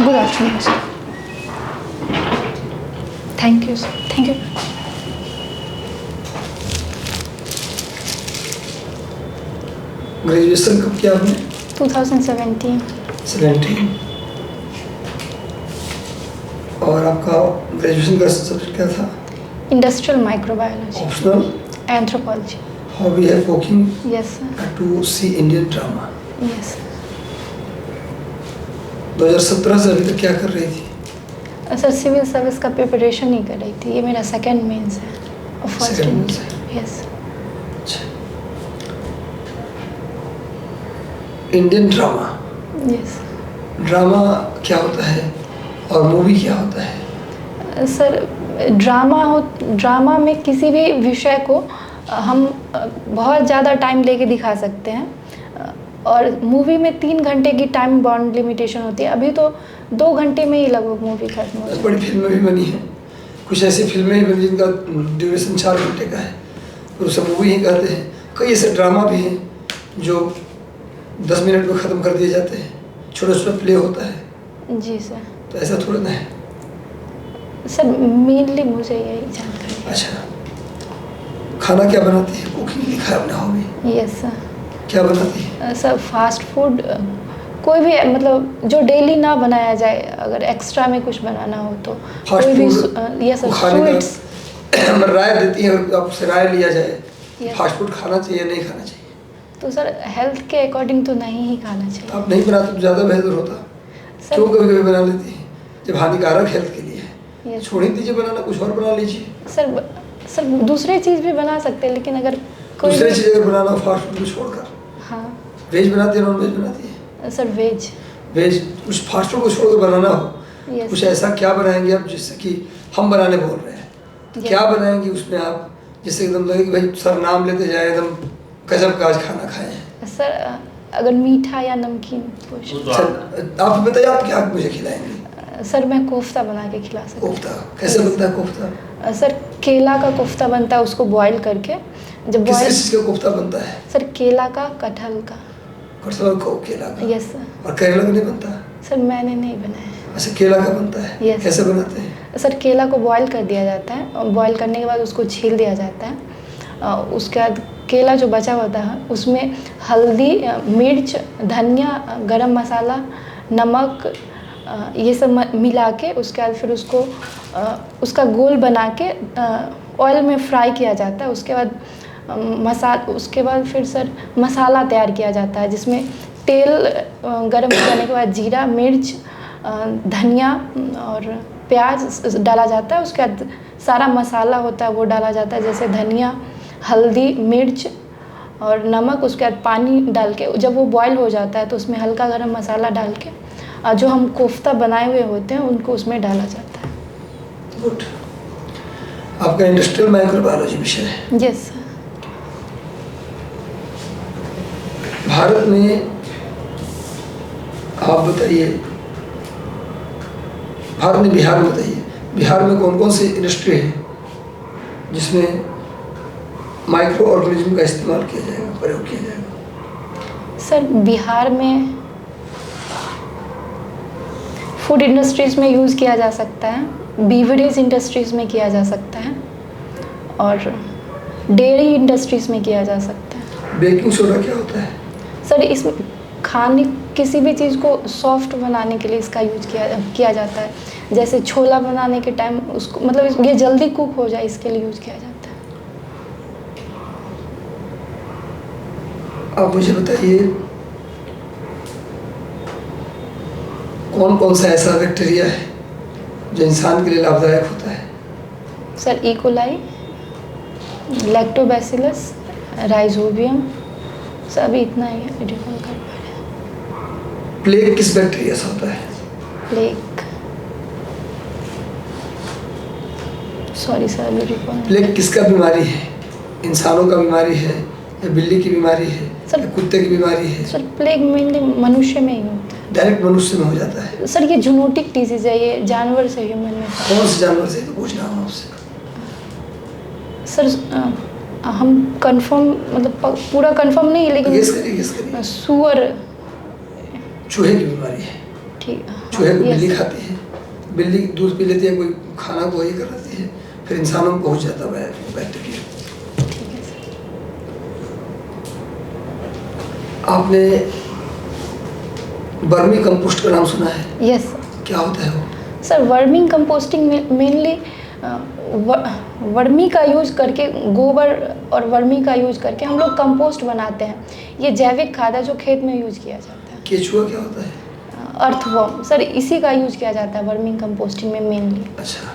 Good afternoon, sir. Thank you, sir. Thank you. Graduation कब किया आपने? 2017. 17। और आपका ग्रेजुएशन का सब्जेक्ट क्या था? Industrial microbiology. Optional? Anthropology. Hobby है cooking? Yes, sir. To see Indian drama. Yes. 2017 से अभी तक क्या कर रही थी? सर सिविल सर्विस का प्रिपरेशन ही कर रही थी. ये मेरा सेकंड मेंस है और फर्स्ट Second mains है? यस. अच्छा। Indian drama, yes. ड्रामा क्या होता है और मूवी क्या होता है? सर ड्रामा में किसी भी विषय को हम बहुत ज़्यादा टाइम लेके दिखा सकते हैं और मूवी में 3 घंटे की टाइम बाउंड लिमिटेशन होती है. अभी तो 2 घंटे में ही लगभग मूवी खत्म हो जाती है. बड़ी फिल्में भी बनी हैं, कुछ ऐसी फिल्में भी बनी जिनका ड्यूरेशन 4 घंटे का है और उसे मूवी ही कहते हैं. कई ऐसे ड्रामा भी हैं जो 10 मिनट में ख़त्म कर दिए जाते हैं, छोटा छोटा प्ले होता है. जी सर. तो ऐसा थोड़ा ना है. सर मेनली मुझे यही जानकारी है. अच्छा, खाना क्या बनाती है? कुकिंग लिखा है आपने हॉबी. Yes sir. क्या बनाती है? सर फास्ट फूड कोई भी मतलब जो डेली ना बनाया जाए, अगर एक्स्ट्रा में कुछ बनाना हो तो फास्ट कोई भी. Food yes sir. खाने स्वीट्स. का राय देती है और आपसे राय लिया जाए Yes. फास्ट फूड खाना चाहिए नहीं खाना चाहिए, तो सर हेल्थ के अकॉर्डिंग तो नहीं ही खाना चाहिए. आप नहीं बनाते तो ज़्यादा बेहतर होता. सर. क्यों कभी कभी बना लेती है जब हानिकारक हेल्थ के लिए है? Yes. छोड़ ही दीजिए बनाना, कुछ और बना लीजिए. सर दूसरे चीज़ भी बना सकते हैं लेकिन अगर कोई दूसरी भी- चीज़ अगर बनाना फास्ट फूड को छोड़कर, हाँ वेज बनाती है नॉन वेज बनाती है? Sir veg. वेज. कुछ फास्ट फूड को छोड़कर बनाना हो, यस. कुछ ऐसा क्या बनाएंगे आप जिससे कि हम बनाने बोल रहे हैं, Yes. क्या बनाएंगे उसमें आप जिससे एकदम लगे कि भाई सर नाम लेते जाए एकदम गजब का आज खाना खाए हैं? सर अगर मीठा या नमकीन कुछ. सर आप बताइए आप क्या मुझे खिलाएंगे? सर मैं कोफ्ता बना के खिला सकती हूँ. कोफ्ता कैसे बनता है? कोफ्ता सर केला का कोफ्ता बनता है, उसको बॉईल करके. जब किस बॉईल. किस चीज़ का कोफ्ता बनता है? सर केला का, कटहल का. कटहल को केला का. Yes sir. और करेला का नहीं बनता? सर मैंने नहीं बनाया. अच्छा, केला का बनता है. Yes. कैसे बनाते हैं? सर केला को बॉईल कर दिया जाता है और बॉईल करने के बाद उसको छील दिया जाता है. उसके बाद केला जो बचा होता है उसमें हल्दी, मिर्च, धनिया, गरम मसाला, नमक, ये सब मिला के उसके बाद फिर उसको उसका गोल बना के ऑयल में फ्राई किया जाता है. उसके बाद फिर सर मसाला तैयार किया जाता है जिसमें तेल गरम करने के बाद जीरा, मिर्च, धनिया और प्याज डाला जाता है. उसके बाद सारा मसाला होता है वो डाला जाता है, जैसे धनिया, हल्दी, मिर्च और नमक. उसके बाद पानी डाल के जब वो बॉईल हो जाता है तो उसमें हल्का गरम मसाला डाल के जो हम कोफ्ता बनाए हुए होते हैं उनको उसमें डाला जाता है. गुड. आपका इंडस्ट्रियल माइक्रोबायोलॉजी विषय है. Yes sir. भारत में आप बताइए, भारत में बिहार में बताइए, बिहार में कौन कौन सी इंडस्ट्री है जिसमें माइक्रो ऑर्गेनिज्म का इस्तेमाल किया जाएगा, प्रयोग किया जाएगा? सर बिहार में फूड इंडस्ट्रीज़ में यूज़ किया जा सकता है, बीवरेज इंडस्ट्रीज़ में किया जा सकता है और डेयरी इंडस्ट्रीज़ में किया जा सकता है. बेकिंग सोडा क्या होता है? सर इसमें खाने किसी भी चीज़ को सॉफ्ट बनाने के लिए इसका यूज किया जाता है. जैसे छोला बनाने के टाइम उसको मतलब ये जल्दी कुक हो जाए इसके लिए यूज किया जाता है. आप मुझे बताइए कौन कौन सा ऐसा बैक्टीरिया है जो इंसान के लिए लाभदायक होता है? Sir E coli, lactobacillus, rhizobium. Sir अभी इतना ही है, रिकॉल कर पा रहे हैं. प्लेग किस बैक्टीरिया से होता है? प्लेग, सॉरी सर अभी रिकॉल. प्लेग किसका बीमारी है? इंसानों का बीमारी है या बिल्ली की बीमारी है सर- या कुत्ते की बीमारी है? सर प्लेग मेनली मनुष्य में ही होता है. डायरेक्ट मनुष्य में हो जाता है? सर ये जूनोटिक डिजीज है, ये जानवर से ह्यूमन में. कौन से जानवर से तो पूछ रहा हूँ आपसे. सर हम कंफर्म मतलब पूरा कंफर्म नहीं है गेस लेकिन करिए, गेस करिए. सुअर. चूहे की बीमारी है. ठीक। चूहे को yes, बिल्ली खाती है, बिल्ली दूध पी लेती है, कोई खाना को वही कर लेती है, फिर इंसानों में पहुंच जाता है बैक्टीरिया। ठीक है सर। आपने वर्मी कंपोस्ट का नाम सुना है? Yes sir. क्या होता है वो? सर वर्मिंग कंपोस्टिंग में मेनली वर्मी का यूज करके, गोबर और वर्मी का यूज करके हम लोग कंपोस्ट बनाते हैं। ये जैविक खाद है जो खेत में यूज किया जाता है। केचुआ क्या होता है? अर्थवर्म सर, इसी का यूज किया जाता है वर्मिंग कंपोस्टिंग में मेनली। अच्छा,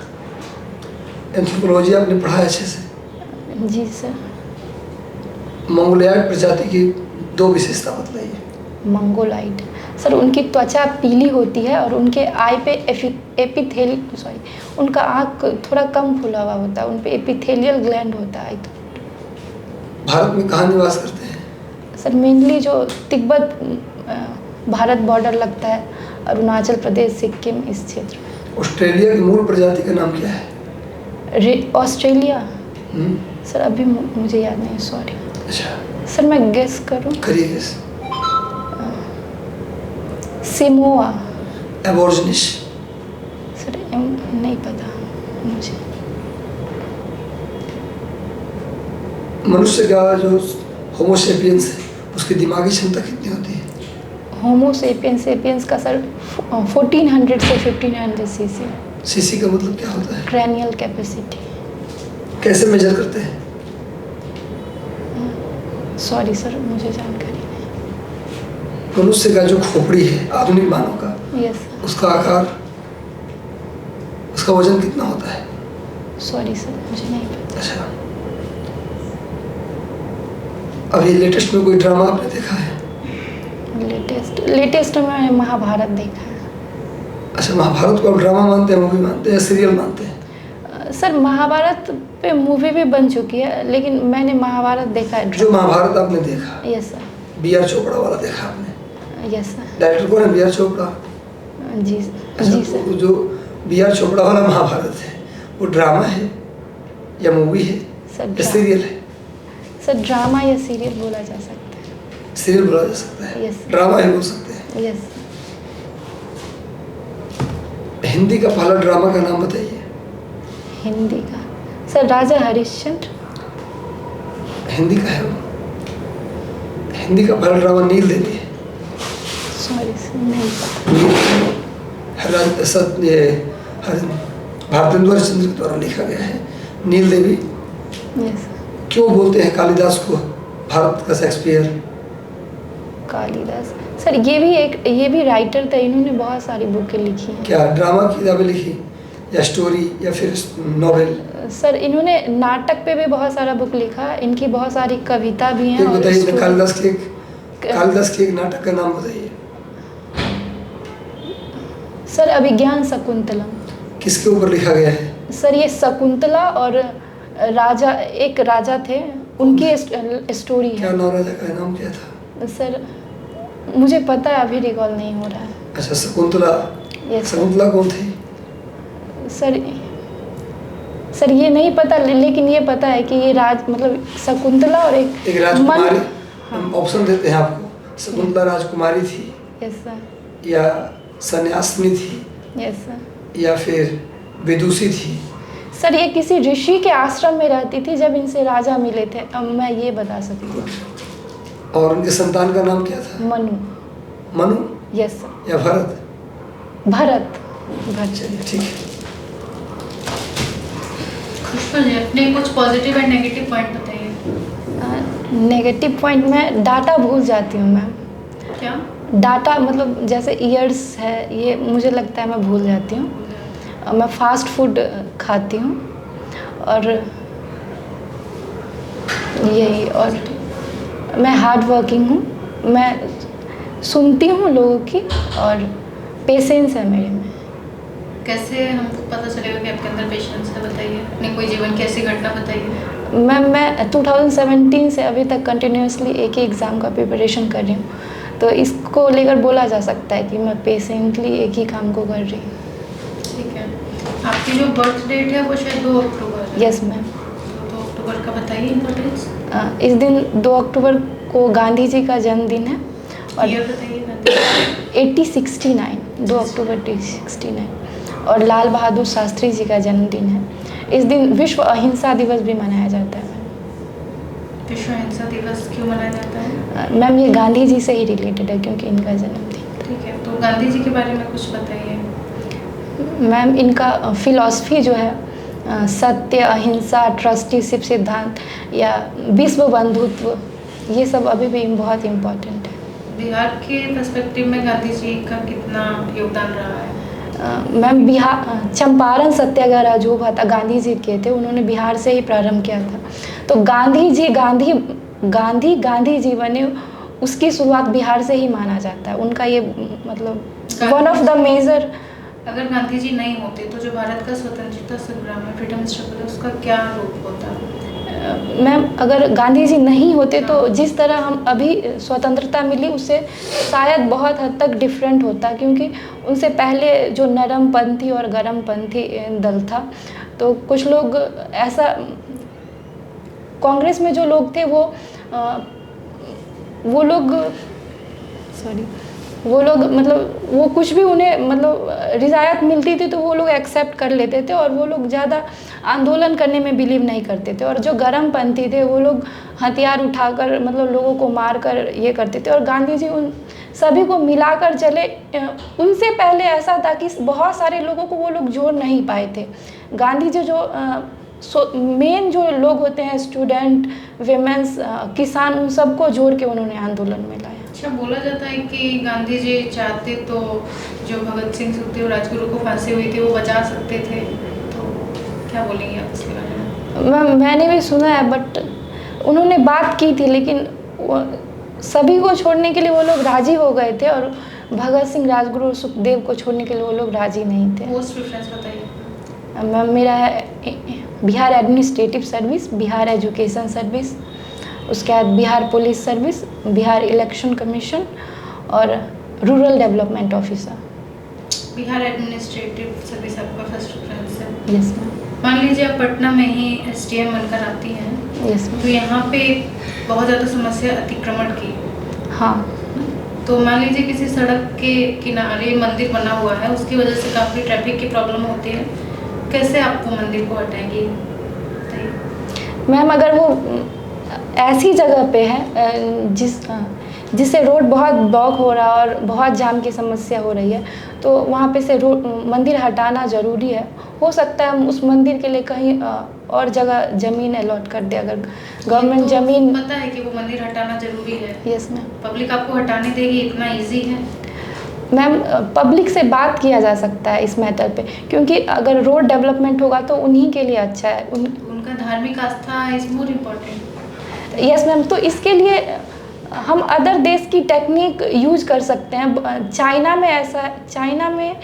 एंथ्रोपोलॉजी आपने पढ़ा है अच्छे से? जी सर। मंगोलियाड प्रजाति की 2 विशेषता बताइए। मंगोलाइट सर, उनकी त्वचा पीली होती है और उनके आई पे उनका आँख थोड़ा कम फुला हुआ होता है, उन पे एपिथेलियल ग्लैंड होता है। भारत में कहाँ निवास करते हैं? सर मेनली जो तिब्बत भारत बॉर्डर लगता है, अरुणाचल प्रदेश, सिक्किम, इस क्षेत्र में। ऑस्ट्रेलिया की मूल प्रजाति का नाम क्या है? ऑस्ट्रेलिया हम्म, सर अभी मुझे याद नहीं, सॉरी। अच्छा, सर मैं गेस करूं? करिए गेस। सिमोआ। एबॉर्जिनिस। सर नहीं पता मुझे। मनुष्य का जो होमोसेपियंस है उसकी दिमागी क्षमता कितनी होती है? होमो सेपियंस का सर 1400 से 1500 सीसी। सीसी का मतलब क्या होता है? Cranial capacity. कैसे मेजर करते हैं? सॉरी सर मुझे जानकारी नहीं। मनुष्य का जो खोपड़ी है आधुनिक मानव का, यस उसका आकार, उसका वजन कितना होता है? सॉरी सर मुझे नहीं पता। अच्छा, अभी लेटेस्ट में कोई ड्रामा आपने देखा है? लेटेस्ट में मैंने महाभारत देखा है। अच्छा, महाभारत को आप ड्रामा मानते हैं, मूवी मानते हैं, सीरियल मानते हैं? सर महाभारत पे मूवी भी बन चुकी है, लेकिन मैंने महाभारत देखा है। जो महाभारत आपने देखा, यस सर। B.R. चोपड़ा वाला देखा आपने? Yes sir. डायरेक्टर कौन है? B.R. चोपड़ा। जी अच्छा, जी सर। जो B.R. चोपड़ा वाला महाभारत है वो ड्रामा है या मूवी है सर या सीरियल है? सर ड्रामा या सीरियल बोला जा सकता है। सीरियल बोला जा सकता है, Yes. ड्रामा ही बोल सकते हैं। यस। हिंदी का पहला ड्रामा का नाम बताइए। हिंदी का सर राजा हरिश्चंद्र। हिंदी का है वो? हिंदी का पहला ड्रामा नील देवी है। सॉरी सर नहीं पता। भारतेंद्र चंद्र के द्वारा लिखा गया है नील देवी। यस। क्यों बोलते हैं कालिदास को भारत का शेक्सपियर? कालिदास सर ये भी राइटर थे, इन्होंने बहुत सारी बुकें लिखी हैं। क्या ड्रामा की किताबें लिखी या स्टोरी या फिर नॉवेल? सर इन्होंने नाटक पे भी बहुत सारा बुक लिखा, इनकी बहुत सारी कविता भी हैं। एक और बताइए, story- कालिदास के एक नाटक का नाम बताइए। सर अभिज्ञान शकुंतलम। किसके ऊपर लिखा गया है? सर ये शकुंतला और राजा, एक राजा थे, उनकी स्टोरी क्या है। नाम राजा का नाम क्या था? सर मुझे पता है, अभी रिकॉल नहीं हो रहा है। अच्छा, शकुंतला। यस शकुंतला कौन थी? सर ये नहीं पता, लेकिन ये पता है कि ये मतलब शकुंतला और एक राजकुमारी। हाँ। हम ऑप्शन देते हैं आपको। शकुंतला राजकुमारी थी यस सर। या सन्यासिनी थी यस सर। या फिर विदुषी थी? सर ये किसी ऋषि के आश्रम में रहती थी जब इनसे राजा मिले थे, अब मैं ये बता सकती हूँ। और उनके संतान का नाम क्या था? मनु। Manu yes sir. या भरत? भरत। चलिए ठीक है। खुशबू जी, अपने कुछ पॉजिटिव एंड नेगेटिव पॉइंट बताइए। नेगेटिव पॉइंट में डाटा भूल जाती हूँ मैम। क्या? डाटा मतलब जैसे ईयर्स है, ये मुझे लगता है मैं भूल जाती हूँ। मैं फास्ट फूड खाती हूँ और यही, और मैं हार्ड वर्किंग हूँ, मैं सुनती हूँ लोगों की और पेशेंस है मेरे में। कैसे हमको पता चलेगा कि आपके अंदर पेशेंस है? बताइए, अपनी कोई जीवन की ऐसी घटना बताइए। मैं 2017 से अभी तक कंटिन्यूसली एक ही एग्ज़ाम का प्रिपरेशन कर रही हूँ, तो इसको लेकर बोला जा सकता है कि मैं पेशेंटली एक ही काम को कर रही हूँ। ठीक है, आपकी जो बर्थ डेट है वो शायद 2 अक्टूबर है। Yes ma'am. 2 अक्टूबर का बताइए इम्पोर्टेंस। इस दिन 2 अक्टूबर को गांधी जी का जन्मदिन है और ईयर बताइए। 8069। 2 अक्टूबर 16 है। और लाल बहादुर शास्त्री जी का जन्मदिन है। इस दिन विश्व अहिंसा दिवस भी मनाया जाता है। विश्व अहिंसा दिवस क्यों मनाया जाता है? मैम ये गांधी जी से ही रिलेटेड है क्योंकि इनका जन्मदिन। ठीक है, तो गांधी जी के बारे में कुछ बताइए। मैम इनका फिलॉसफी जो है सत्य, अहिंसा, ट्रस्टीशिप सिद्धांत या विश्व बंधुत्व, ये सब अभी भी बहुत इम्पोर्टेंट है। बिहार के पर्सपेक्टिव में गांधी जी का कितना योगदान रहा है? मैम बिहार चंपारण सत्याग्रह जो हुआ था गांधी जी के थे, उन्होंने बिहार से ही प्रारंभ किया था। तो गांधी जी बने, उसकी शुरुआत बिहार से ही माना जाता है। उनका ये मतलब वन ऑफ द मेजर। अगर गांधी जी नहीं होते तो जो भारत का स्वतंत्रता संग्राम है, फ्रीडम स्ट्रगल है, उसका क्या रूप होता? मैम अगर गांधी जी नहीं होते तो जिस तरह हम अभी स्वतंत्रता मिली उससे शायद बहुत हद तक डिफरेंट होता, क्योंकि उनसे पहले जो नरमपंथी और गरमपंथी दल था, तो कुछ लोग ऐसा, कांग्रेस में जो लोग थे वो लोग मतलब वो कुछ भी उन्हें मतलब रियायत मिलती थी तो वो लोग एक्सेप्ट कर लेते थे, और वो लोग ज़्यादा आंदोलन करने में बिलीव नहीं करते थे। और जो गरमपंथी थे वो लोग हथियार उठाकर मतलब लोगों को मार कर ये करते थे। और गांधी जी उन सभी को मिलाकर चले। उनसे पहले ऐसा था कि बहुत सारे लोगों को वो लोग जोड़ नहीं पाए थे। गांधी जी जो मेन जो लोग होते हैं, स्टूडेंट, विमेंस, किसान, उन सबको जोड़ के उन्होंने आंदोलन में लाया। अच्छा, बोला जाता है कि गांधी जी चाहते तो जो भगत सिंह, सुखदेव, राजगुरु को फांसी हुई थी वो बचा सकते थे, तो क्या बोलेंगे आप इसके बारे में? मैंने भी सुना है, बट उन्होंने बात की थी, लेकिन सभी को छोड़ने के लिए वो लोग राजी हो गए थे, और भगत सिंह, राजगुरु, सुखदेव को छोड़ने के लिए वो लोग राजी नहीं थे। पोस्ट प्रेफरेंस बताइए। मैम मेरा है Bihar administrative service, Bihar education service, उसके बाद Bihar police service, Bihar election commission और rural development officer. Bihar administrative service आपका फर्स्ट प्रेफरेंस है? Yes ma'am. मान लीजिए आप पटना में ही SDM बनकर आती हैं। Yes ma'am. तो यहाँ पे बहुत ज़्यादा समस्या अतिक्रमण की। हाँ। तो मान लीजिए किसी सड़क के किनारे मंदिर बना हुआ है, उसकी वजह से काफ़ी ट्रैफिक की प्रॉब्लम होती है, कैसे आप वो मंदिर को हटाएंगी? मैम अगर वो ऐसी जगह पे है जिससे रोड बहुत ब्लॉक हो रहा है और बहुत जाम की समस्या हो रही है, तो वहाँ पे से मंदिर हटाना ज़रूरी है। हो सकता है हम उस मंदिर के लिए कहीं और जगह ज़मीन अलॉट कर दे, अगर गवर्नमेंट तो ज़मीन। पता है कि वो मंदिर हटाना ज़रूरी है। Yes ma'am. पब्लिक आपको हटाने देगी, इतना ईजी है? मैम पब्लिक से बात किया जा सकता है इस मैटर पे, क्योंकि अगर रोड डेवलपमेंट होगा तो उन्हीं के लिए अच्छा है। उनका धार्मिक आस्था is more important. Yes ma'am, तो इसके लिए हम अदर देश की टेक्निक यूज कर सकते हैं। चाइना में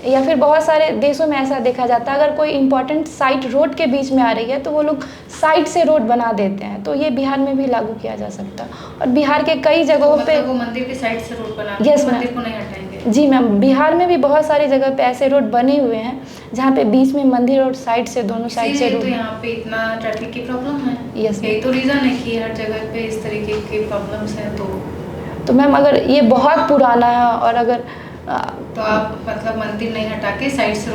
या फिर बहुत सारे देशों में ऐसा देखा जाता है, अगर कोई इम्पोर्टेंट साइट रोड के बीच में आ रही है तो वो लोग साइड से रोड बना देते हैं। तो ये बिहार में भी लागू किया जा सकता है, और बिहार के कई जगहों पे वो मंदिर के साइड से रोड बना, यस मैम, मंदिर को नहीं हटाएंगे? जी मैम, बिहार में भी बहुत सारी जगह पे ऐसे रोड बने हुए हैं जहाँ पे बीच में मंदिर और साइड से दोनों साइड से रोड। तो यहाँ पे इतना ट्रैफिक की प्रॉब्लम है। यस, यही तो रीज़न है कि हर जगह पे इस तरीके की प्रॉब्लम्स हैं। तो मैम अगर ये बहुत पुराना है और अगर तो आप मतलब मंदिर नहीं हटा के साइड से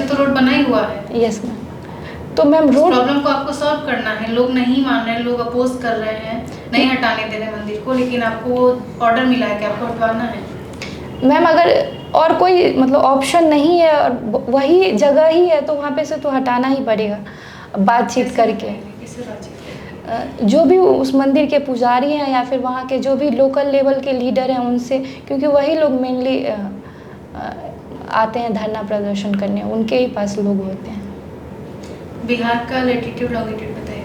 तो रोड बना ही हुआ है। यस मैम, तो मैम रोड प्रॉब्लम को आपको सॉल्व करना है। लोग नहीं मान रहे हैं, लोग अपोज कर रहे हैं, नहीं हटाने दे रहे मंदिर को, लेकिन आपको ऑर्डर मिला है कि आपको हटवाना है। मैम अगर और कोई मतलब ऑप्शन नहीं है और वही जगह ही है तो वहाँ पे से तो हटाना ही पड़ेगा, बातचीत करके। जो भी उस मंदिर के पुजारी हैं या फिर वहाँ के जो भी लोकल लेवल के लीडर हैं उनसे, क्योंकि वही लोग मेनली आते हैं धरना प्रदर्शन करने, उनके ही पास लोग होते हैं। बिहार का लैटिट्यूड लॉन्गिट्यूड बताइए।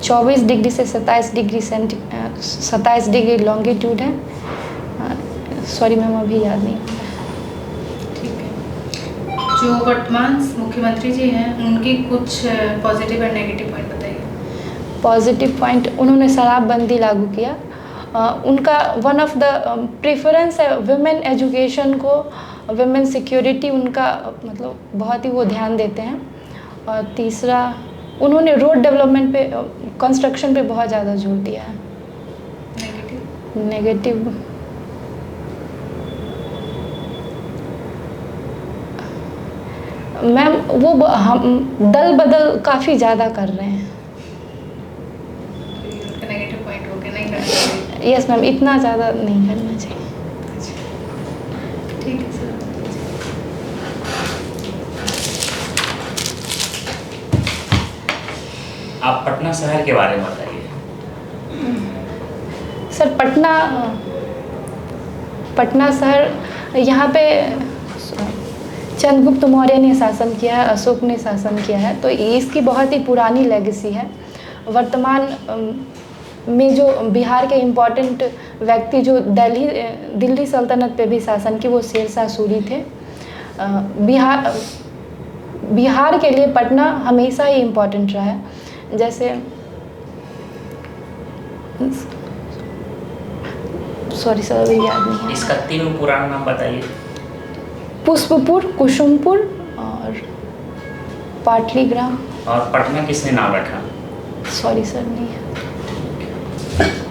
24 डिग्री से 27 डिग्री लॉन्गिट्यूड है। सॉरी मैम अभी याद नहीं। ठीक है, जो वर्तमान मुख्यमंत्री जी हैं उनकी कुछ पॉजिटिव और नेगेटिव पॉइंट बताइए। पॉजिटिव पॉइंट, उन्होंने शराबबंदी लागू किया। उनका वन ऑफ द प्रेफरेंस है विमेन एजुकेशन को, विमेन सिक्योरिटी, उनका मतलब बहुत ही वो ध्यान देते हैं। और तीसरा, उन्होंने रोड डेवलपमेंट पे, कंस्ट्रक्शन पे बहुत ज़्यादा जोर दिया है। नेगेटिव मैम वो हम दल बदल काफ़ी ज़्यादा कर रहे हैं। नेगेटिव पॉइंट हो गया, नहीं करना चाहिए। यस मैम, इतना ज़्यादा नहीं करना चाहिए। ठीक है सर। आप पटना शहर के बारे में बताइए। सर पटना शहर, यहाँ पे चंद्रगुप्त मौर्य ने शासन किया है, अशोक ने शासन किया है, तो इसकी बहुत ही पुरानी लेगेसी है। वर्तमान में जो बिहार के इम्पोर्टेंट व्यक्ति जो दिल्ली सल्तनत पे भी शासन की, वो शेरशाह सूरी थे। बिहार के लिए पटना हमेशा ही इम्पोर्टेंट रहा है। जैसे सॉरी सर, अभी याद नहीं है। इसका 3 पुराना नाम बताइए। पुष्पपुर, कुसुमपुर और पाटलीग्राम। और पटना किसने नाम रखा? सॉरी सर, नहीं है।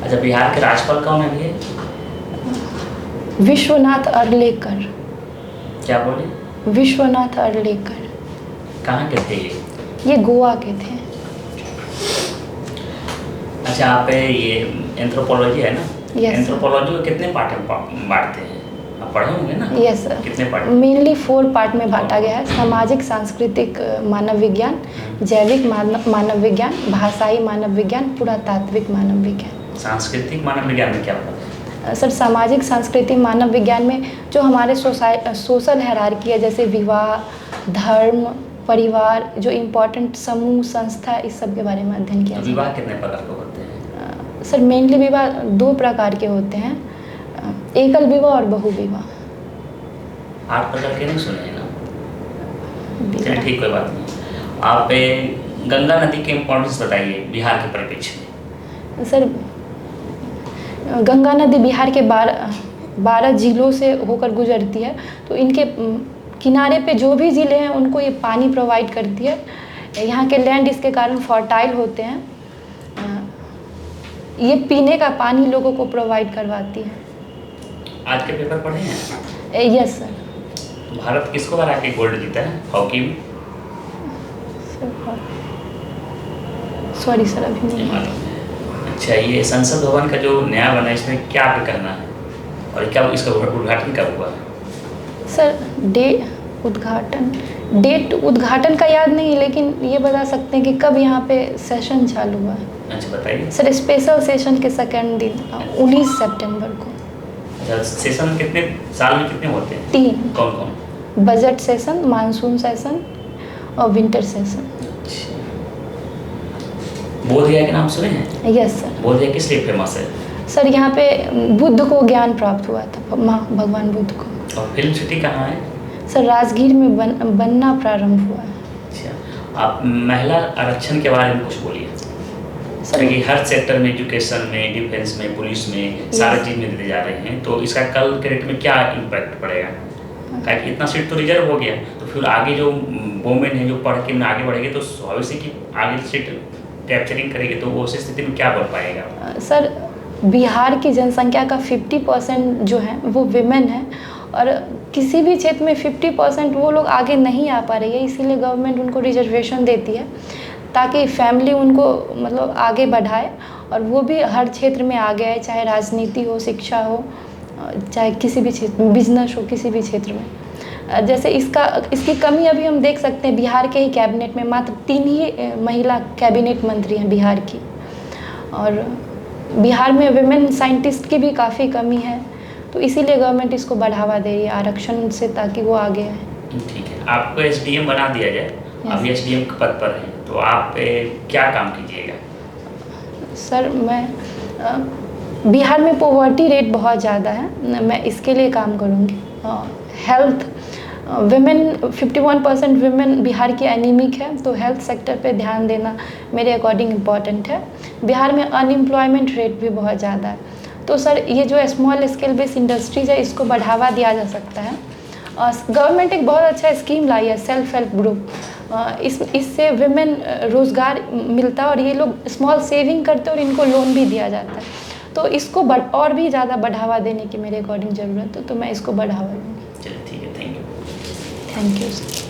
अच्छा, बिहार के राज्यपाल कौन है ये? विश्वनाथ अर्लेकर। क्या बोले? विश्वनाथ अर्लेकर। कहाँ के थे ये गोवा के थे। अच्छा, आप ये एंथ्रोपोलॉजी है ना? Yes, एंथ्रोपोलॉजी को कितने पार्ट में बांटते हैं? आप पढ़े होंगे ना? Yes sir. कितने पार्ट? मेनली 4 पार्ट में बांटा गया है। सामाजिक सांस्कृतिक मानव विज्ञान, जैविक मानव विज्ञान, भाषाई मानव विज्ञान, पुरातात्विक मानव विज्ञान। सांस्कृतिक मानव विज्ञान में क्या होता है? सर, सामाजिक सांस्कृतिक मानव विज्ञान में जो हमारे सोशल हायरार्की है, जैसे विवाह, धर्म, परिवार, जो इम्पोर्टेंट समूह, संस्था, इस सब के बारे में अध्ययन किया जाता है। विवाह कितने प्रकार के होते हैं? सर, मेनली विवाह 2 प्रकार के होते हैं, एकल विवाह और बहु विवाह। 8 प्रकार के नहीं सुने हैं ना? चलिए ठीक, कोई बात नहीं। आप गंगा नदी के इम्पोर्टेंस बताइए बिहार के परिप्रेक्ष्य में। सर, गंगा नदी बिहार के 12 जिलों से होकर गुजरती है, तो इनके किनारे पे जो भी ज़िले हैं उनको ये पानी प्रोवाइड करती है। यहाँ के लैंड इसके कारण फर्टाइल होते हैं। ये पीने का पानी लोगों को प्रोवाइड करवाती है। आज के पेपर पढ़े हैं? Yes sir. तो भारत किसको हरा के गोल्ड जीता है हॉकी में? सॉरी सर, अभी नहीं। अच्छा, ये संसद भवन का जो नया बना है, इसमें क्या आपका कहना है और क्या इसका उद्घाटन कब हुआ? सर, डेट उद्घाटन का याद नहीं है, लेकिन ये बता सकते हैं कि कब यहाँ पे सेशन चालू हुआ है। अच्छा, बताइए। सर, स्पेशल सेशन के 2nd दिन 19 सितंबर को। अच्छा, सेशन कितने साल में कितने होते हैं? 3। कौन कौन? बजट सेशन, मानसून सेशन और विंटर सेशन। अच्छा, बोधगया के नाम सुने हैं? Yes sir. बोधगया किस लिए फेमस है? सर, यहाँ पे बुद्ध को ज्ञान प्राप्त हुआ था, भगवान बुद्ध को। और फिल्म सिटी कहाँ है? सर, राजगीर में बनना प्रारंभ हुआ है। अच्छा, आप महिला आरक्षण के बारे में कुछ बोलिए। सर, कि हर सेक्टर में, एजुकेशन में, डिफेंस में, पुलिस में, सारे चीज़ में देते जा रहे हैं, तो इसका कल के डेट में क्या इम्पैक्ट पड़ेगा? ताकि इतना सीट तो रिजर्व हो गया, तो फिर आगे जो वोमेन है जो पढ़ के आगे बढ़ेगी, तो स्वाभाविक से कि आगे सीट कैप्चरिंग करेगी, तो वो उस स्थिति में क्या बन पाएगा? सर, बिहार की जनसंख्या का 50% जो है वो विमेन है, और किसी भी क्षेत्र में 50% वो लोग आगे नहीं आ पा रही है। इसीलिए गवर्नमेंट उनको रिजर्वेशन देती है, ताकि फैमिली उनको मतलब आगे बढ़ाए और वो भी हर क्षेत्र में आगे आए, चाहे राजनीति हो, शिक्षा हो, चाहे किसी भी क्षेत्र में, बिजनेस हो, किसी भी क्षेत्र में। जैसे इसकी कमी अभी हम देख सकते हैं, बिहार के ही कैबिनेट में मात्र 3 ही महिला कैबिनेट मंत्री हैं बिहार की, और बिहार में विमेन साइंटिस्ट की भी काफ़ी कमी है, तो इसीलिए गवर्नमेंट इसको बढ़ावा दे रही है आरक्षण से, ताकि वो आगे आए। ठीक है, आपको SDM बना दिया जाए, अभी SDM के पद पर हैं, तो आप क्या काम कीजिएगा? सर, मैं बिहार में पॉवर्टी रेट बहुत ज़्यादा है, मैं इसके लिए काम करूँगी। हेल्थ, विमेन 51% विमेन बिहार की एनीमिक है, तो हेल्थ सेक्टर पे ध्यान देना मेरे अकॉर्डिंग इम्पॉर्टेंट है। बिहार में अनएम्प्लॉयमेंट रेट भी बहुत ज़्यादा है, तो सर ये जो स्मॉल स्केल बेस्ड इंडस्ट्रीज है, इसको बढ़ावा दिया जा सकता है। गवर्नमेंट एक बहुत अच्छा स्कीम लाई है, सेल्फ हेल्प ग्रुप। इससे विमेन रोज़गार मिलता है, और ये लोग स्मॉल सेविंग करते हैं और इनको लोन भी दिया जाता है, तो इसको और भी ज़्यादा बढ़ावा देने की मेरे अकॉर्डिंग ज़रूरत है, तो मैं इसको बढ़ावा दूँगी। चलिए ठीक है, thank you. Thank you sir.